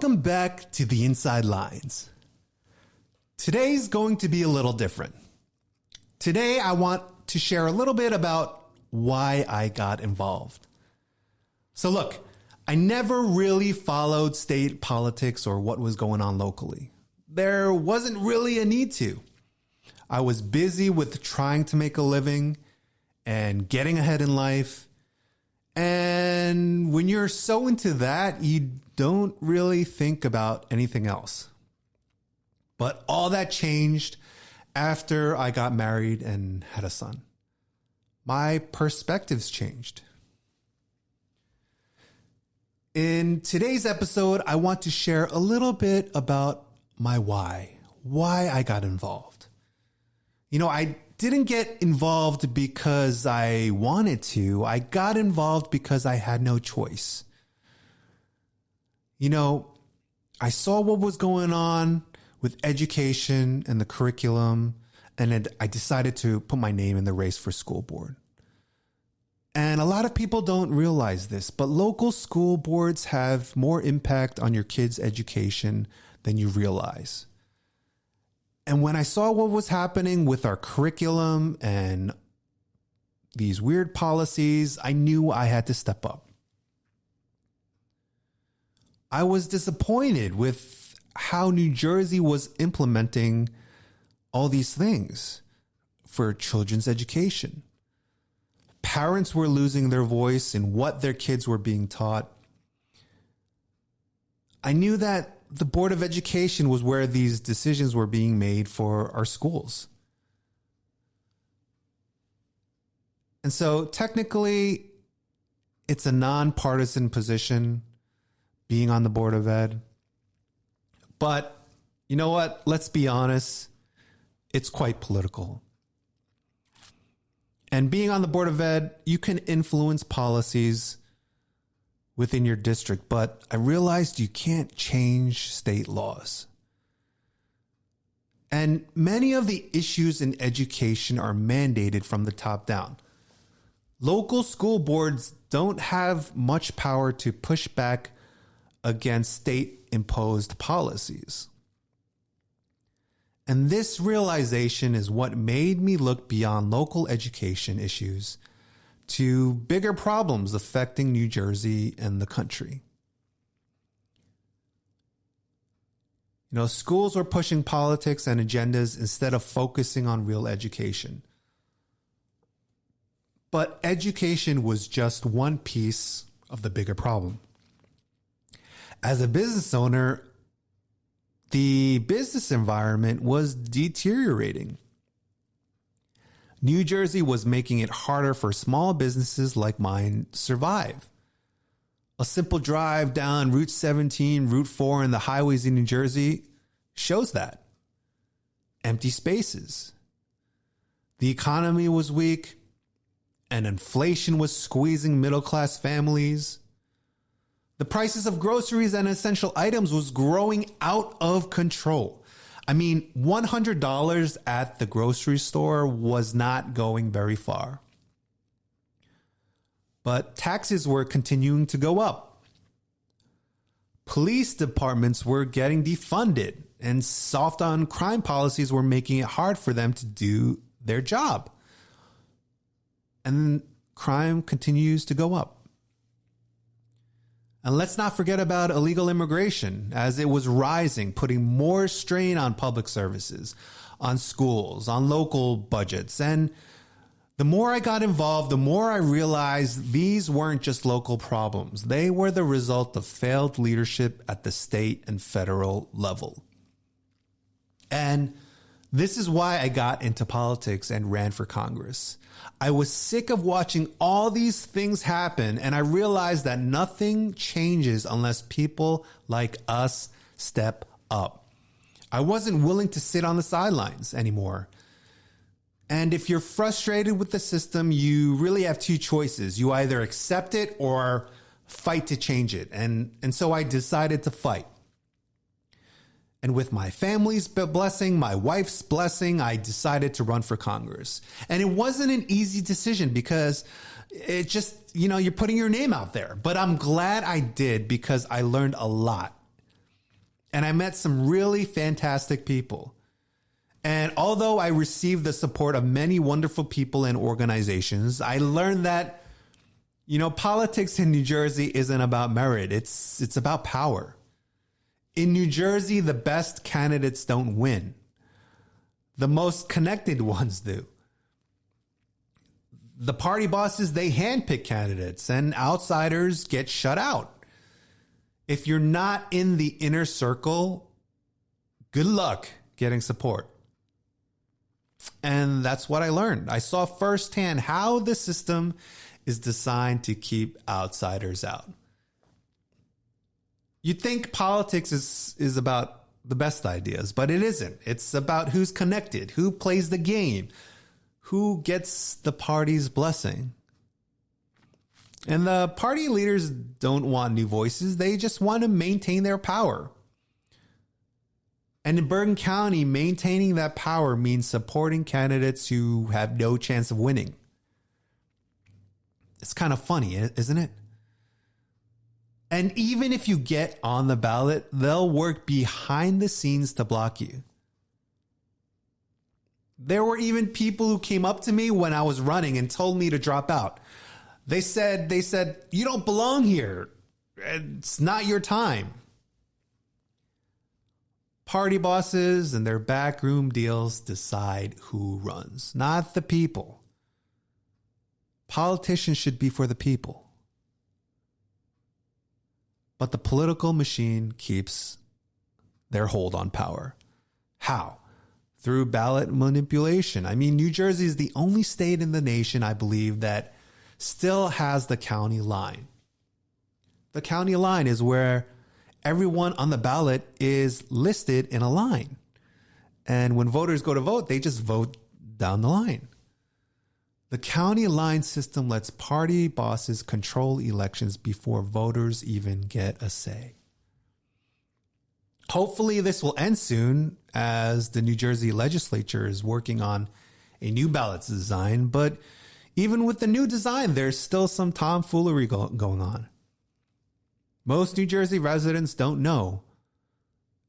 Welcome back to the Inside Lines. Today's going to be a little different. Today, I want to share a little bit about why I got involved. So look, I never really followed state politics or what was going on locally. There wasn't really a need to. I was busy with trying to make a living and getting ahead in life. And when you're so into that, you don't really think about anything else. But all that changed after I got married and had a son. My perspectives changed. In today's episode, I want to share a little bit about my why I got involved. I didn't get involved because I wanted to. I got involved because I had no choice. I saw what was going on with education and the curriculum, and I decided to put my name in the race for school board. And a lot of people don't realize this, but local school boards have more impact on your kids' education than you realize. And when I saw what was happening with our curriculum and these weird policies, I knew I had to step up. I was disappointed with how New Jersey was implementing all these things for children's education. Parents were losing their voice in what their kids were being taught. I knew that the Board of Education was where these decisions were being made for our schools. And so technically, it's a nonpartisan position being on the Board of Ed. But you know what? Let's be honest. It's quite political. And being on the Board of Ed, you can influence policies within your district, but I realized you can't change state laws. And many of the issues in education are mandated from the top down. Local school boards don't have much power to push back against state-imposed policies. And this realization is what made me look beyond local education issues to bigger problems affecting New Jersey and the country. Schools were pushing politics and agendas instead of focusing on real education. But education was just one piece of the bigger problem. As a business owner, the business environment was deteriorating. New Jersey was making it harder for small businesses like mine to survive. A simple drive down Route 17, Route 4, and the highways in New Jersey shows that. Empty spaces. The economy was weak, and inflation was squeezing middle-class families. The prices of groceries and essential items was growing out of control. I mean, $100 at the grocery store was not going very far. But taxes were continuing to go up. Police departments were getting defunded, and soft on crime policies were making it hard for them to do their job. And crime continues to go up. And let's not forget about illegal immigration, as it was rising, putting more strain on public services, on schools, on local budgets. And the more I got involved, the more I realized these weren't just local problems. They were the result of failed leadership at the state and federal level. And this is why I got into politics and ran for Congress. I was sick of watching all these things happen, and I realized that nothing changes unless people like us step up. I wasn't willing to sit on the sidelines anymore. And if you're frustrated with the system, you really have two choices. You either accept it or fight to change it. And so I decided to fight. And with my family's blessing, my wife's blessing, I decided to run for Congress. And it wasn't an easy decision because it just, you're putting your name out there. But I'm glad I did because I learned a lot. and I met some really fantastic people. And although I received the support of many wonderful people and organizations, I learned that, politics in New Jersey isn't about merit. It's about power. In New Jersey, the best candidates don't win. The most connected ones do. The party bosses, they handpick candidates, and outsiders get shut out. If you're not in the inner circle, good luck getting support. And that's what I learned. I saw firsthand how the system is designed to keep outsiders out. You think politics is about the best ideas, but it isn't. It's about who's connected, who plays the game, who gets the party's blessing. And the party leaders don't want new voices. They just want to maintain their power. And in Bergen County, maintaining that power means supporting candidates who have no chance of winning. It's kind of funny, isn't it? And even if you get on the ballot, they'll work behind the scenes to block you. There were even people who came up to me when I was running and told me to drop out. They said, you don't belong here. It's not your time. Party bosses and their backroom deals decide who runs, not the people. Politicians should be for the people. But the political machine keeps their hold on power. How? Through ballot manipulation. I mean, New Jersey is the only state in the nation, I believe, that still has the county line. The county line is where everyone on the ballot is listed in a line. And when voters go to vote, they just vote down the line. The county line system lets party bosses control elections before voters even get a say. Hopefully this will end soon, as the New Jersey legislature is working on a new ballot design. But even with the new design, there's still some tomfoolery going on. Most New Jersey residents don't know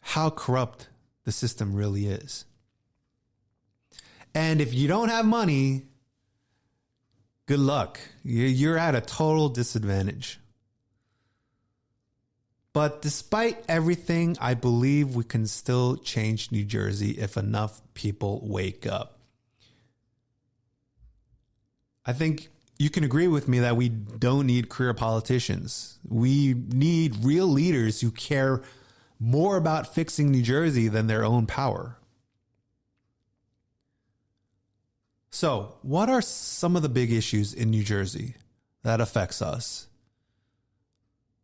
how corrupt the system really is. And if you don't have money, good luck. You're at a total disadvantage. But despite everything, I believe we can still change New Jersey if enough people wake up. I think you can agree with me that we don't need career politicians. We need real leaders who care more about fixing New Jersey than their own power. So, what are some of the big issues in New Jersey that affects us?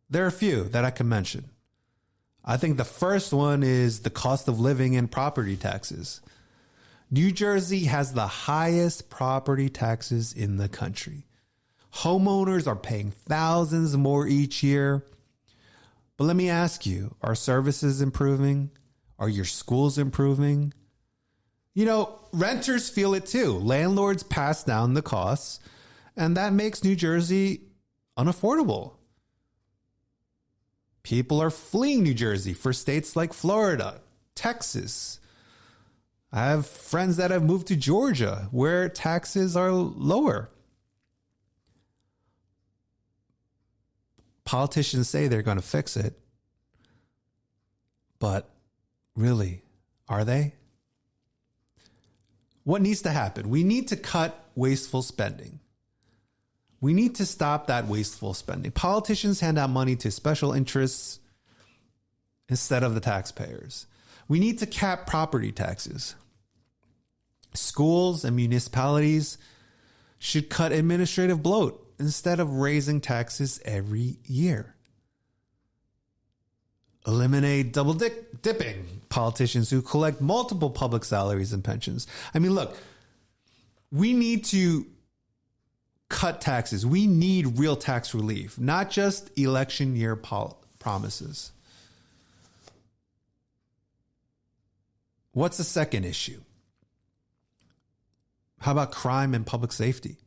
There are a few that I can mention. I think the first one is the cost of living and property taxes. New Jersey has the highest property taxes in the country. Homeowners are paying thousands more each year. But let me ask you, are services improving? Are your schools improving? Renters feel it too. Landlords pass down the costs, and that makes New Jersey unaffordable. People are fleeing New Jersey for states like Florida, Texas. I have friends that have moved to Georgia, where taxes are lower. Politicians say they're going to fix it. But really, are they? What needs to happen? We need to cut wasteful spending. We need to stop that wasteful spending. Politicians hand out money to special interests instead of the taxpayers. We need to cap property taxes. Schools and municipalities should cut administrative bloat instead of raising taxes every year. Eliminate double dipping politicians who collect multiple public salaries and pensions. I mean, look, we need to cut taxes. We need real tax relief, not just election year promises. What's the second issue? How about crime and public safety?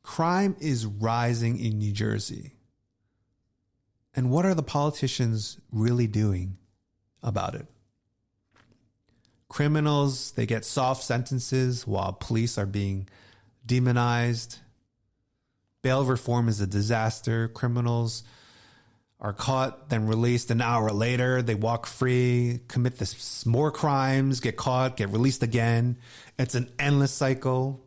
Crime is rising in New Jersey. And what are the politicians really doing about it. Criminals, they get soft sentences while police are being demonized. Bail reform is a disaster. Criminals are caught, then released an hour later. They walk free, commit more crimes, get caught, get released again. It's an endless cycle.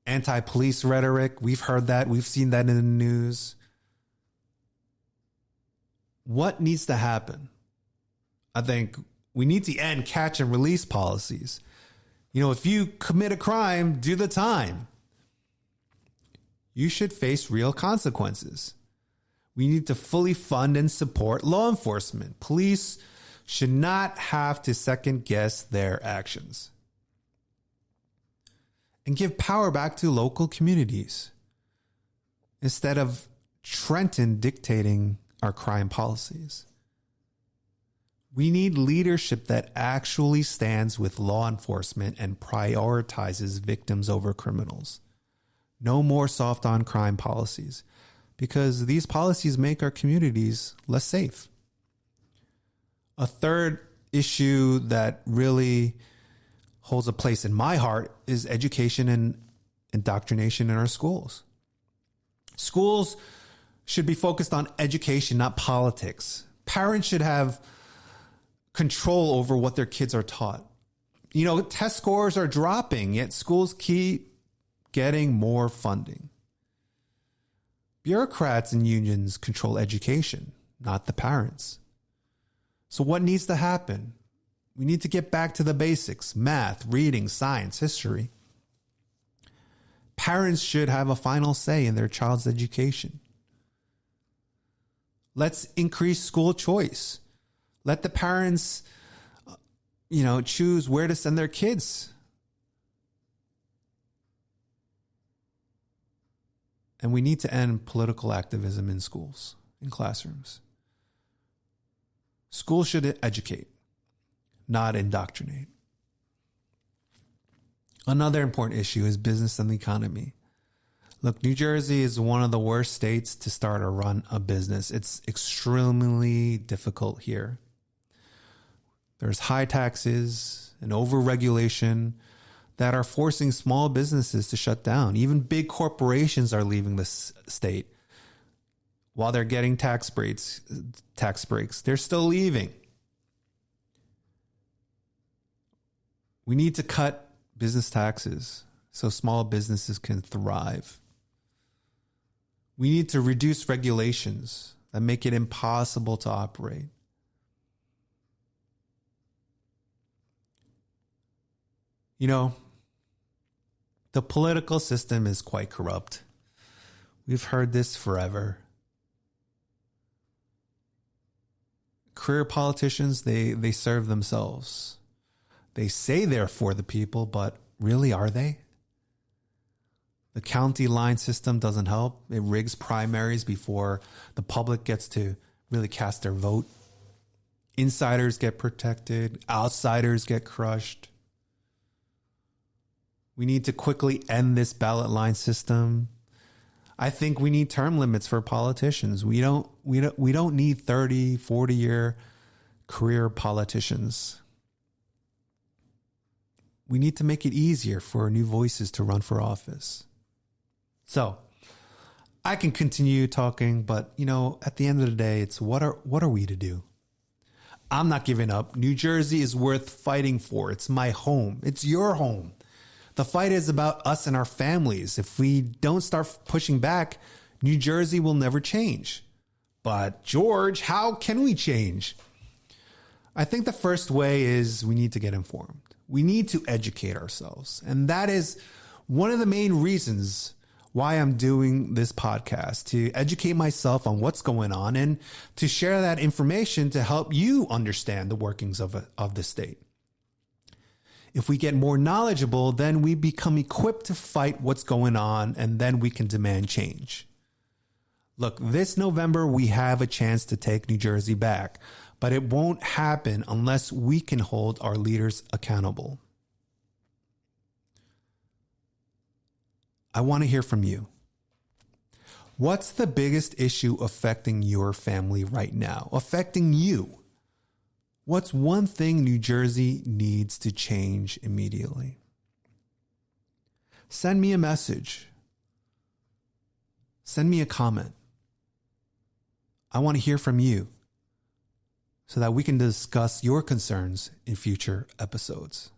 Anti-police rhetoric, we've heard that. We've seen that in the news. What needs to happen? I think we need to end catch and release policies. If you commit a crime, do the time. You should face real consequences. We need to fully fund and support law enforcement. Police should not have to second guess their actions. And give power back to local communities instead of Trenton dictating our crime policies. We need leadership that actually stands with law enforcement and prioritizes victims over criminals. No more soft on crime policies, because these policies make our communities less safe. A third issue that really holds a place in my heart is education and indoctrination in our schools. Schools should be focused on education, not politics. Parents should have control over what their kids are taught. Test scores are dropping, yet schools keep getting more funding. Bureaucrats and unions control education, not the parents. So what needs to happen? We need to get back to the basics: math, reading, science, history. Parents should have a final say in their child's education. Let's increase school choice. Let the parents, choose where to send their kids. And we need to end political activism in schools, in classrooms. Schools should educate, not indoctrinate. Another important issue is business and the economy. Look, New Jersey is one of the worst states to start or run a business. It's extremely difficult here. There's high taxes and over-regulation that are forcing small businesses to shut down. Even big corporations are leaving the state. While they're getting tax breaks, they're still leaving. We need to cut business taxes so small businesses can thrive. We need to reduce regulations that make it impossible to operate. The political system is quite corrupt. We've heard this forever. Career politicians, they serve themselves. They say they're for the people, but really, are they? The county line system doesn't help. It rigs primaries before the public gets to really cast their vote. Insiders get protected. Outsiders get crushed. We need to quickly end this ballot line system. I think we need term limits for politicians. We don't need 30, 40-year career politicians. We need to make it easier for new voices to run for office. So, I can continue talking, but at the end of the day, it's what are we to do? I'm not giving up. New Jersey is worth fighting for. It's my home. It's your home. The fight is about us and our families. If we don't start pushing back, New Jersey will never change. But George, how can we change? I think the first way is we need to get informed. We need to educate ourselves. And that is one of the main reasons why I'm doing this podcast, to educate myself on what's going on and to share that information to help you understand the workings of the state. If we get more knowledgeable, then we become equipped to fight what's going on, and then we can demand change. Look, this November, we have a chance to take New Jersey back, but it won't happen unless we can hold our leaders accountable. I want to hear from you. What's the biggest issue affecting your family right now? Affecting you? What's one thing New Jersey needs to change immediately? Send me a message. Send me a comment. I want to hear from you so that we can discuss your concerns in future episodes.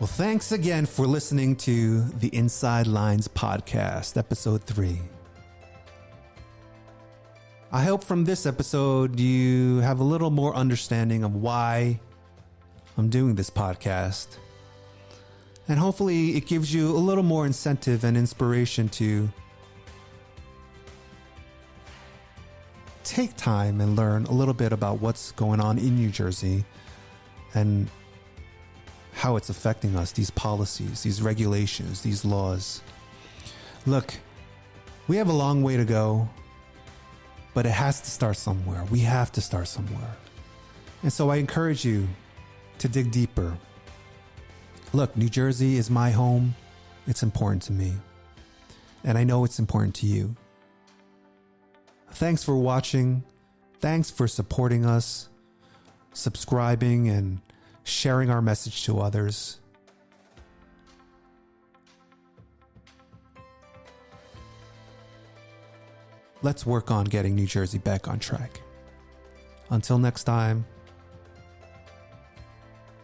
Well, thanks again for listening to the Inside Lines podcast, episode 3. I hope from this episode you have a little more understanding of why I'm doing this podcast. And hopefully it gives you a little more incentive and inspiration to take time and learn a little bit about what's going on in New Jersey and how it's affecting us, these policies, these regulations, these laws. Look, we have a long way to go, but it has to start somewhere. We have to start somewhere. And so I encourage you to dig deeper. Look, New Jersey is my home. It's important to me. And I know it's important to you. Thanks for watching. Thanks for supporting us, subscribing, and sharing our message to others. Let's work on getting New Jersey back on track. Until next time,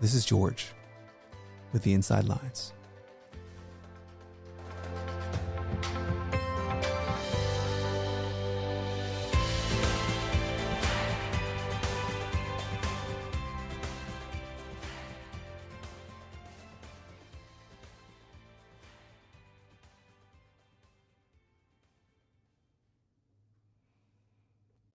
this is George with the Inside Lines.